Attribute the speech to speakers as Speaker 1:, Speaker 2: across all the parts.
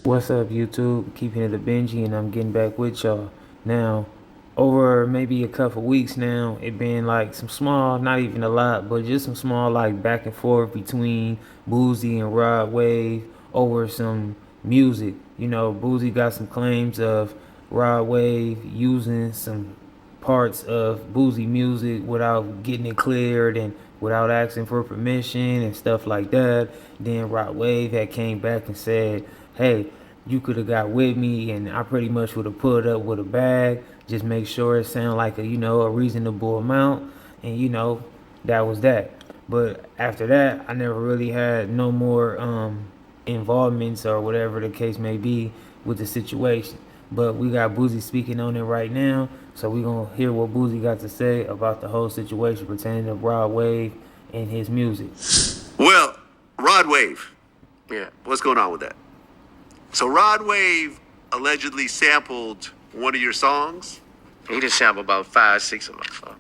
Speaker 1: What's up, YouTube? Keeping it a Benji, and I'm getting back with y'all. Now, over maybe a couple weeks now, it been like some small, not even a lot, but just some small like back and forth between Boosie and Rod Wave over some music. You know, Boosie got some claims of Rod Wave using some parts of Boosie music without getting it cleared and without asking for permission and stuff like that. Then Rod Wave had came back and said, hey, you could have got with me and I pretty much would have put up with a bag. Just make sure it sounded like a reasonable amount. And that was that. But after that, I never really had no more involvements or whatever the case may be with the situation. But we got Boosie speaking on it right now. So we're going to hear what Boosie got to say about the whole situation pertaining to Rod Wave and his music.
Speaker 2: Well, Rod Wave.
Speaker 3: Yeah.
Speaker 2: What's going on with that? So Rod Wave allegedly sampled one of your songs.
Speaker 3: He just sampled about 5, 6 of my songs.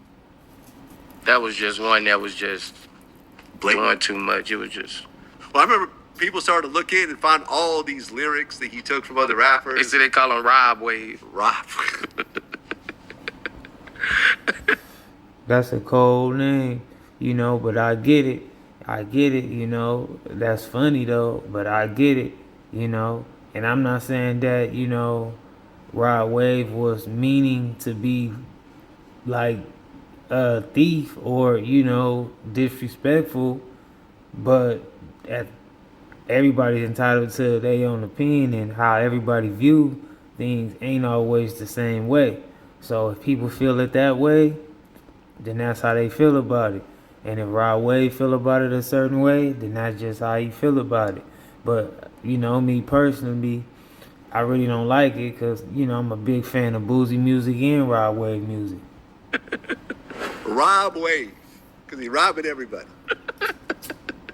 Speaker 3: That was just one that was just doing too much. It was just...
Speaker 2: Well, I remember people started to look in and find all these lyrics that he took from other rappers.
Speaker 3: They said they call him Rob Wave.
Speaker 2: Rob.
Speaker 1: That's a cold name, but I get it. That's funny though, but I get it, And I'm not saying that, Rod Wave was meaning to be like a thief or, disrespectful, but everybody's entitled to their own opinion, and how everybody view things ain't always the same way. So if people feel it that way, then that's how they feel about it. And if Rod Wave feel about it a certain way, then that's just how he feel about it. But, me personally, I really don't like it because, I'm a big fan of Boosie music and Rod Wave music.
Speaker 2: Rob Wave, because he robbing everybody.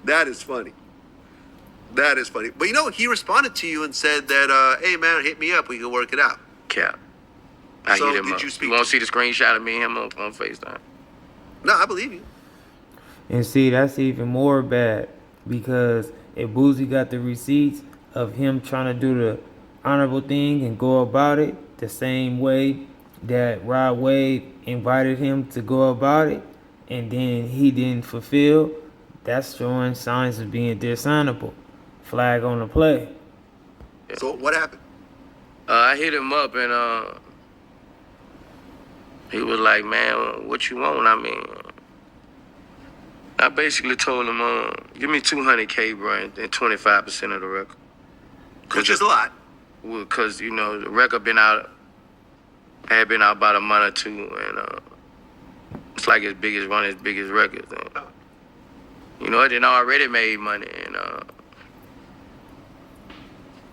Speaker 2: That is funny. That is funny. But he responded to you and said that, hey man, hit me up, we can work it out.
Speaker 3: Cap. I
Speaker 2: So
Speaker 3: hit him
Speaker 2: did
Speaker 3: up.
Speaker 2: you speak
Speaker 3: You want
Speaker 2: to-
Speaker 3: to see the screenshot of me and him on FaceTime?
Speaker 2: No, I believe you.
Speaker 1: And see, that's even more bad because if Boosie got the receipts of him trying to do the honorable thing and go about it the same way that Rod Wave invited him to go about it, and then he didn't fulfill, that's showing signs of being dishonorable. Flag on the play.
Speaker 2: So what happened?
Speaker 3: I hit him up and he was like, man, what you want? I mean, I basically told him, give me $200K, bro, and 25% of the record.
Speaker 2: Which is a lot.
Speaker 3: Because, the record had been out about a month or two, and it's like his biggest record. And, it done already made money, and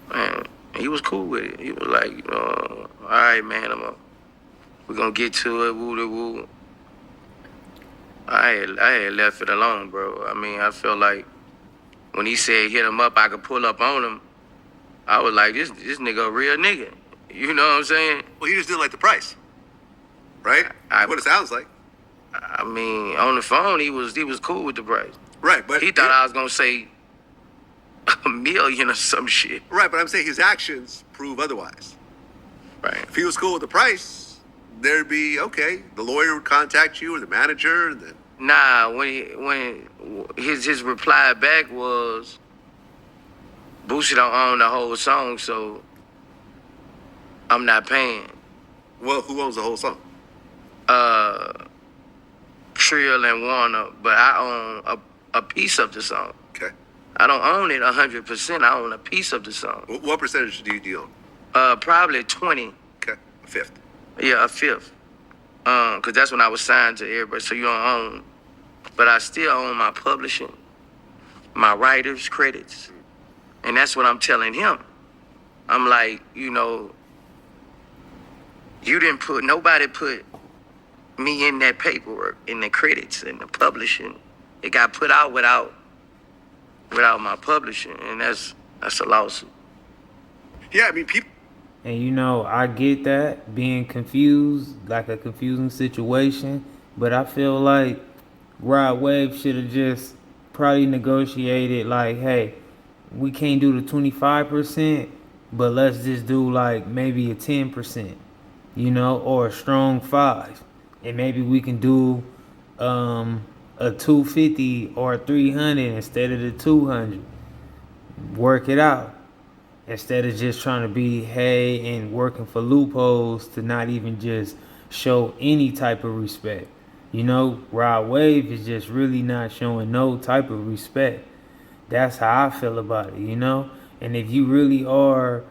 Speaker 3: man, he was cool with it. He was like, all right, man, we're gonna get to it, woo-de-woo. I had left it alone, bro. I mean, I felt like when he said hit him up, I could pull up on him. I was like, this nigga a real nigga. You know what I'm saying?
Speaker 2: Well, he just didn't like the price, right? What it sounds like.
Speaker 3: I mean, on the phone, he was cool with the price.
Speaker 2: Right, but
Speaker 3: He thought I was gonna say $1 million or some shit.
Speaker 2: Right, but I'm saying his actions prove otherwise.
Speaker 3: Right.
Speaker 2: If he was cool with the price, there'd be okay. The lawyer would contact you or the manager, and then
Speaker 3: Nah, when his reply back was, Boosie don't own the whole song, so I'm not paying.
Speaker 2: well, who owns the whole song?
Speaker 3: Trill and Warner, but I own a piece of the song.
Speaker 2: Okay.
Speaker 3: I don't own it 100%. I own a piece of the song.
Speaker 2: What percentage do you own?
Speaker 3: Probably 20.
Speaker 2: Okay, a fifth.
Speaker 3: Yeah, a fifth. Cause that's when I was signed to everybody. So you don't own, but I still own my publishing, my writers' credits, and that's what I'm telling him. I'm like, nobody put me in that paperwork, in the credits, in the publishing. It got put out without my publishing, and that's a lawsuit.
Speaker 2: Yeah, I mean, people.
Speaker 1: And I get that, being confused, like a confusing situation, but I feel like Rod Wave should have just probably negotiated like, hey, we can't do the 25%, but let's just do like maybe a 10%, you know, or a strong 5, and maybe we can do a 250 or a 300 instead of the 200. Work it out instead of just trying to be hey and working for loopholes to not even just show any type of respect. You know, Rod Wave is just really not showing no type of respect. That's how I feel about it, you know? And if you really are,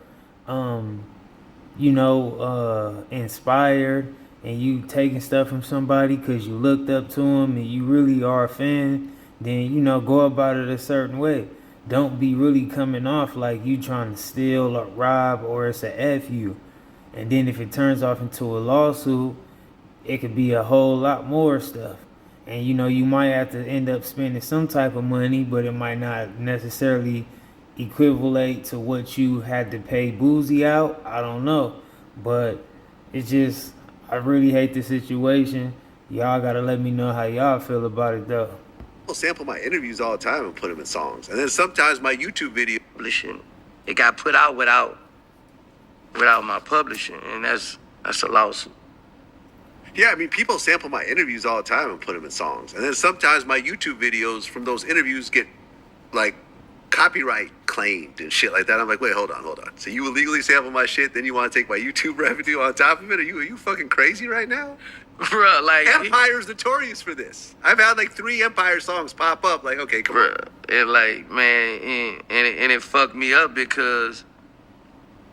Speaker 1: inspired and you taking stuff from somebody because you looked up to them and you really are a fan, then, you know, go about it a certain way. Don't be really coming off like you trying to steal or rob or it's a F you. And then if it turns off into a lawsuit, it could be a whole lot more stuff. And you know, you might have to end up spending some type of money, but it might not necessarily equivalent to what you had to pay Boosie out. I don't know. But it's just, I really hate the situation. Y'all gotta let me know how y'all feel about it though.
Speaker 2: People sample my interviews all the time and put them in songs. And then sometimes my YouTube video.
Speaker 3: Publishing, it got put out without my publishing, and that's a lawsuit.
Speaker 2: Yeah, I mean, people sample my interviews all the time and put them in songs. And then sometimes my YouTube videos from those interviews get, like, copyright claimed and shit like that. I'm like, wait, hold on. So you illegally sample my shit, then you want to take my YouTube revenue on top of it? Are you fucking crazy right now?
Speaker 3: Bruh, like...
Speaker 2: Empire's notorious for this. I've had, like, 3 Empire songs pop up. Like, okay, come on.
Speaker 3: And, like, man, and it fucked me up because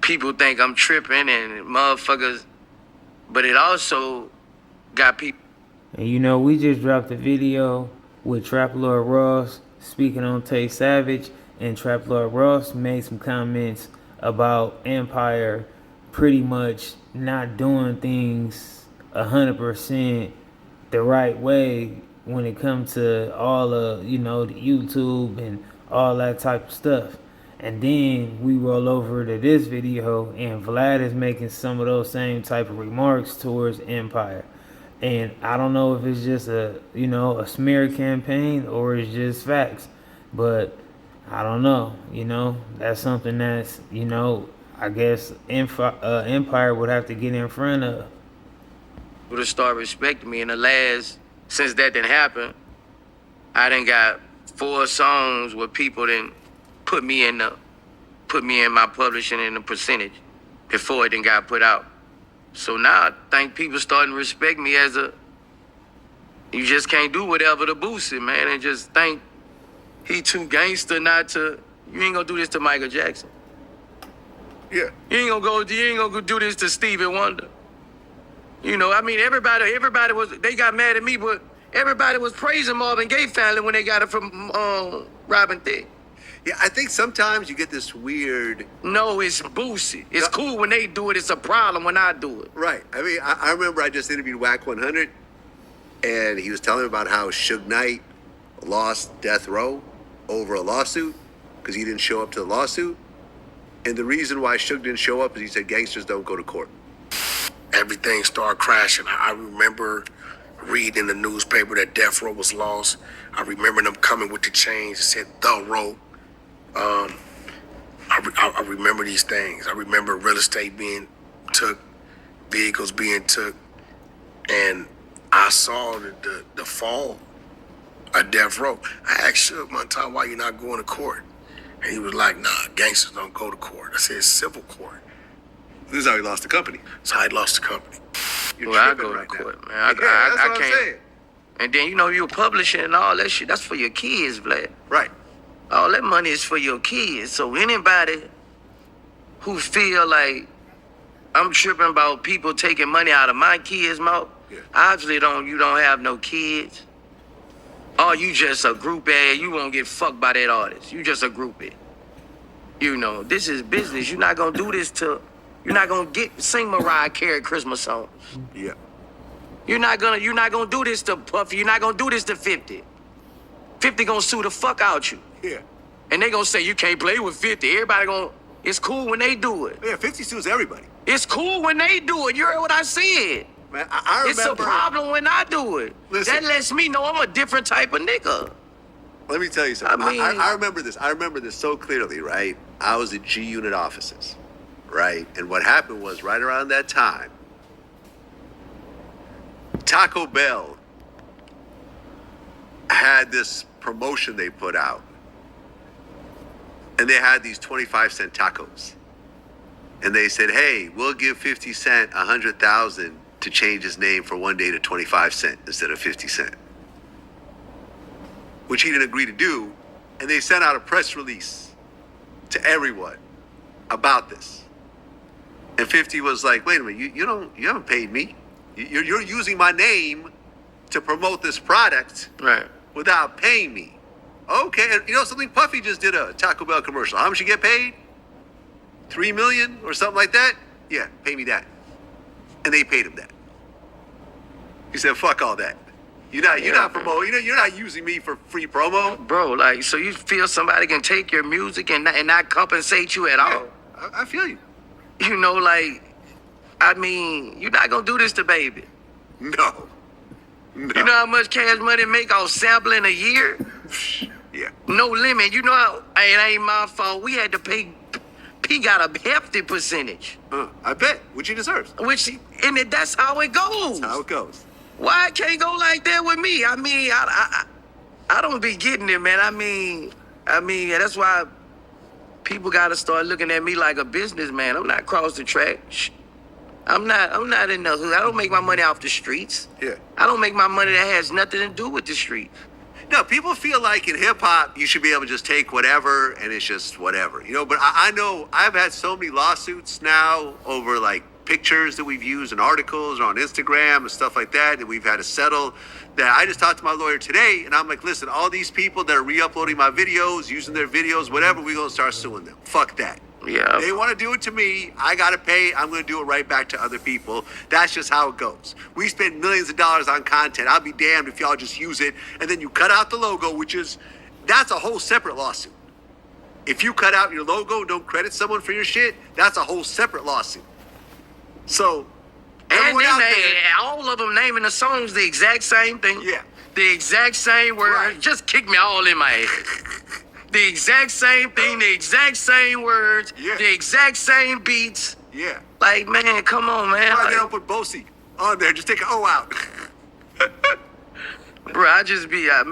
Speaker 3: people think I'm tripping and motherfuckers... But it also... got people.
Speaker 1: And you know, we just dropped a video with Trap Lord Ross speaking on Tay Savage, and Trap Lord Ross made some comments about Empire pretty much not doing things 100% the right way when it comes to all of, you know, the YouTube and all that type of stuff. And then we roll over to this video and Vlad is making some of those same type of remarks towards Empire. And I don't know if it's just a smear campaign or it's just facts. But I don't know, that's something that's, I guess Empire would have to get in front of.
Speaker 3: To start respecting me. Since that didn't happen, I done got 4 songs where people didn't put me in my publishing in the percentage before it done got put out. So now I think people starting to respect me as you just can't do whatever to Boosie, man, and just think he too gangster not to, you ain't gonna do this to Michael Jackson.
Speaker 2: Yeah.
Speaker 3: You ain't gonna go do this to Stevie Wonder. You know, I mean, everybody they got mad at me, but everybody was praising Marvin Gaye family when they got it from Robin Thicke.
Speaker 2: Yeah, I think sometimes you get this weird...
Speaker 3: No, it's Boosie. It's cool when they do it. It's a problem when I do it.
Speaker 2: Right. I mean, I remember I just interviewed Whack 100, and he was telling about how Suge Knight lost Death Row over a lawsuit because he didn't show up to the lawsuit. And the reason why Suge didn't show up is he said gangsters don't go to court.
Speaker 4: Everything started crashing. I remember reading in the newspaper that Death Row was lost. I remember them coming with the chains that said The Row. I remember these things. I remember real estate being took, vehicles being took, and I saw the fall of Death Row. I asked Suge one time, why you not going to court? And he was like, nah, gangsters don't go to court. I said, civil court.
Speaker 2: This is how he lost the company.
Speaker 4: That's how he lost the company.
Speaker 2: You're
Speaker 3: well, I
Speaker 2: tripping
Speaker 3: go
Speaker 2: right
Speaker 3: to court,
Speaker 2: now.
Speaker 3: man.
Speaker 2: That's what I'm
Speaker 3: can't.
Speaker 2: saying.
Speaker 3: And then, you're publishing and all that shit. That's for your kids, Vlad.
Speaker 2: Right.
Speaker 3: All that money is for your kids. So anybody who feel like I'm tripping about people taking money out of my kids' mouth, obviously you don't have no kids. Or you just a groupie. You won't get fucked by that artist. You just a groupie. This is business. You're not gonna do this you're not gonna sing Mariah Carey Christmas songs.
Speaker 2: Yeah.
Speaker 3: You're not gonna do this to Puffy. You're not gonna do this to 50. 50 gonna sue the fuck out you.
Speaker 2: Yeah.
Speaker 3: And they gonna say you can't play with 50. It's cool when they do it.
Speaker 2: Yeah, 50 sues everybody.
Speaker 3: It's cool when they do it. You heard what I said.
Speaker 2: Man, I remember...
Speaker 3: It's a problem when I do it.
Speaker 2: Listen.
Speaker 3: That lets me know I'm a different type of nigga.
Speaker 2: Let me tell you something.
Speaker 3: I mean-
Speaker 2: I remember this. I remember this so clearly, right? I was at G Unit offices. right? And what happened was right around that time, Taco Bell had this promotion they put out. And they had these 25-cent tacos. And they said, hey, we'll give 50 Cent 100,000 to change his name for one day to 25 cent instead of 50 cent. Which he didn't agree to do. And they sent out a press release to everyone about this. And 50 was like, wait a minute, you haven't paid me. You're using my name to promote this product
Speaker 3: Right.
Speaker 2: without paying me. Okay, and you know something? Puffy just did a Taco Bell commercial. How much you get paid? $3 million or something like that? Yeah, pay me that. And they paid him that. He said, fuck all that. You're not promoting, you're not using me for free promo.
Speaker 3: Bro, like, so you feel somebody can take your music and not compensate you at all?
Speaker 2: I feel you.
Speaker 3: You know, like, I mean, you're not gonna do this to Baby.
Speaker 2: No.
Speaker 3: You know how much cash money make off sampling a year?
Speaker 2: Yeah.
Speaker 3: No limit. You know how, it ain't my fault. We had to pay, P got a hefty percentage.
Speaker 2: I bet, which he deserves.
Speaker 3: That's how it goes.
Speaker 2: That's how it goes.
Speaker 3: Why it can't go like that with me? I mean, I don't be getting it, man. I mean, that's why people got to start looking at me like a businessman. I'm not cross the track. I'm not in the hood. I don't make my money off the streets.
Speaker 2: Yeah.
Speaker 3: I don't make my money that has nothing to do with the street.
Speaker 2: No, people feel like in hip hop, you should be able to just take whatever and it's just whatever, but I know I've had so many lawsuits now over like pictures that we've used in articles or on Instagram and stuff like that we've had to settle, that I just talked to my lawyer today and I'm like, listen, all these people that are re-uploading my videos, using their videos, whatever, we're going to start suing them. Fuck that.
Speaker 3: Yeah.
Speaker 2: They want to do it to me. I got to pay. I'm going to do it right back to other people. That's just how it goes. We spend millions of dollars on content. I'll be damned if y'all just use it. And then you cut out the logo, that's a whole separate lawsuit. If you cut out your logo, don't credit someone for your shit, that's a whole separate lawsuit. So,
Speaker 3: And
Speaker 2: everyone
Speaker 3: then
Speaker 2: out there,
Speaker 3: all of them naming the songs the exact same thing.
Speaker 2: Yeah.
Speaker 3: The exact same word.
Speaker 2: Right.
Speaker 3: Just kick me all in my head. The exact same thing, the exact same words,
Speaker 2: Yeah.
Speaker 3: the exact same beats.
Speaker 2: yeah.
Speaker 3: Like, man, come on, man.
Speaker 2: Why they
Speaker 3: Like,
Speaker 2: don't put Boosie on there? Just take an O out.
Speaker 3: bro, I just be, I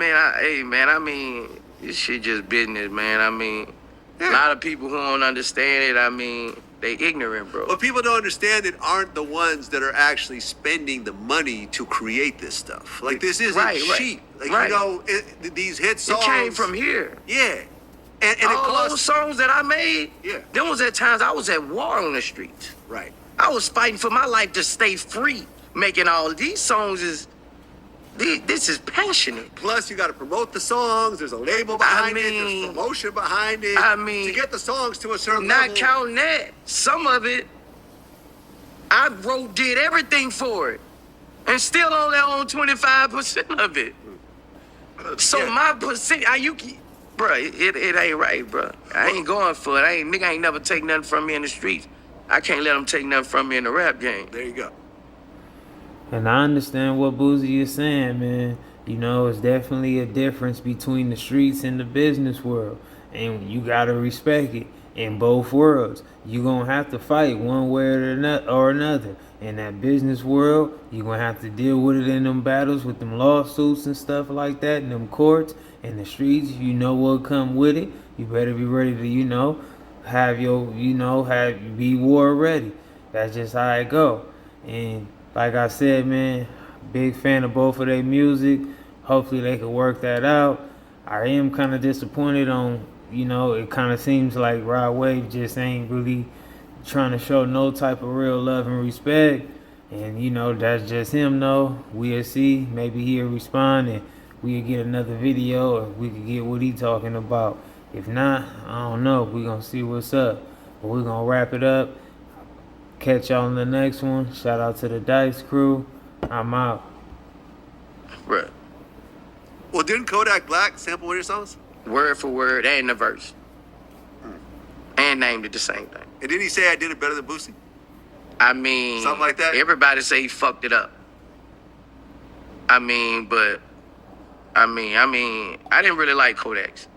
Speaker 3: mean, this shit just business, man. I mean, a lot of people who don't understand it, I mean, they ignorant, bro.
Speaker 2: What people don't understand it aren't the ones that are actually spending the money to create this stuff. Like, this isn't
Speaker 3: Right.
Speaker 2: cheap. Like,
Speaker 3: Right.
Speaker 2: these hit songs.
Speaker 3: It came from here.
Speaker 2: Yeah. And it
Speaker 3: All those
Speaker 2: costs.
Speaker 3: songs that I made,
Speaker 2: Yeah.
Speaker 3: there was at times I was at war on the streets.
Speaker 2: Right.
Speaker 3: I was fighting for my life to stay free. Making all of these songs this is passionate.
Speaker 2: Plus, you got to promote the songs. There's a label behind it.
Speaker 3: mean-
Speaker 2: There's promotion behind it.
Speaker 3: I mean-
Speaker 2: to get the songs to a certain
Speaker 3: Not
Speaker 2: level.
Speaker 3: counting that, some of it, I did everything for it, and still only own 25% of it. So
Speaker 2: Yeah.
Speaker 3: my percent, bro, it ain't right, bro. I ain't going for it. Nigga ain't never take nothing from me in the streets. I can't let them take nothing from me in the rap game.
Speaker 2: There you go.
Speaker 1: And I understand what Boosie is saying, man. It's definitely a difference between the streets and the business world. And you gotta respect it in both worlds. You're gonna have to fight one way or another. In that business world, you're gonna have to deal with it in them battles with them lawsuits and stuff like that, in them courts. In the streets, you know what come with it. You better be ready to, have be war ready. That's just how it go. And like I said, man, big fan of both of their music. Hopefully they can work that out. I am kind of disappointed on, it kind of seems like Rod Wave just ain't really trying to show no type of real love and respect. And, that's just him, though. We'll see. Maybe he'll respond and we'll get another video or we can get what he talking about. If not, I don't know. We're going to see what's up. But we're going to wrap it up. Catch y'all in the next one. Shout out to the Dice crew. I'm out.
Speaker 3: Bro,
Speaker 2: Well, didn't Kodak Black sample one of your songs?
Speaker 3: word for word and the verse. And named it the same thing.
Speaker 2: And didn't he say I did it better than Boosie?
Speaker 3: I mean,
Speaker 2: Something like that?
Speaker 3: Everybody say he fucked it up. I mean, I didn't really like Kodak's.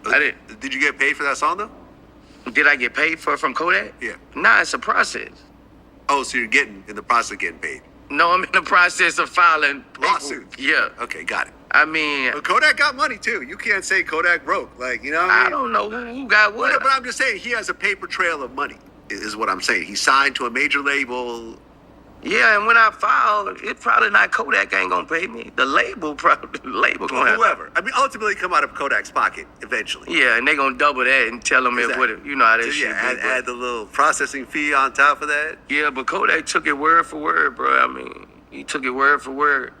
Speaker 3: I didn't.
Speaker 2: Did you get paid for that song though?
Speaker 3: Did I get paid for it from Kodak?
Speaker 2: Yeah.
Speaker 3: Nah, it's a process.
Speaker 2: Oh, so you're getting in the process of getting paid.
Speaker 3: No, I'm in the process of filing
Speaker 2: Lawsuits.
Speaker 3: Yeah.
Speaker 2: Okay, got it.
Speaker 3: I mean,
Speaker 2: Well, Kodak got money too. You can't say Kodak broke. Like, you know what I
Speaker 3: I
Speaker 2: mean?
Speaker 3: don't know who got what.
Speaker 2: But I'm just saying he has a paper trail of money, is what I'm saying. He signed to a major label.
Speaker 3: Yeah, and when I file, it probably not Kodak ain't gonna pay me. The label probably gonna have.
Speaker 2: Whoever. I mean, ultimately come out of Kodak's pocket eventually.
Speaker 3: Yeah, and they gonna double that and tell them
Speaker 2: Exactly.
Speaker 3: if what you know how that
Speaker 2: So,
Speaker 3: shit.
Speaker 2: yeah,
Speaker 3: be,
Speaker 2: add the little processing fee on top of that.
Speaker 3: yeah, but Kodak took it word for word, bro. I mean, he took it word for word.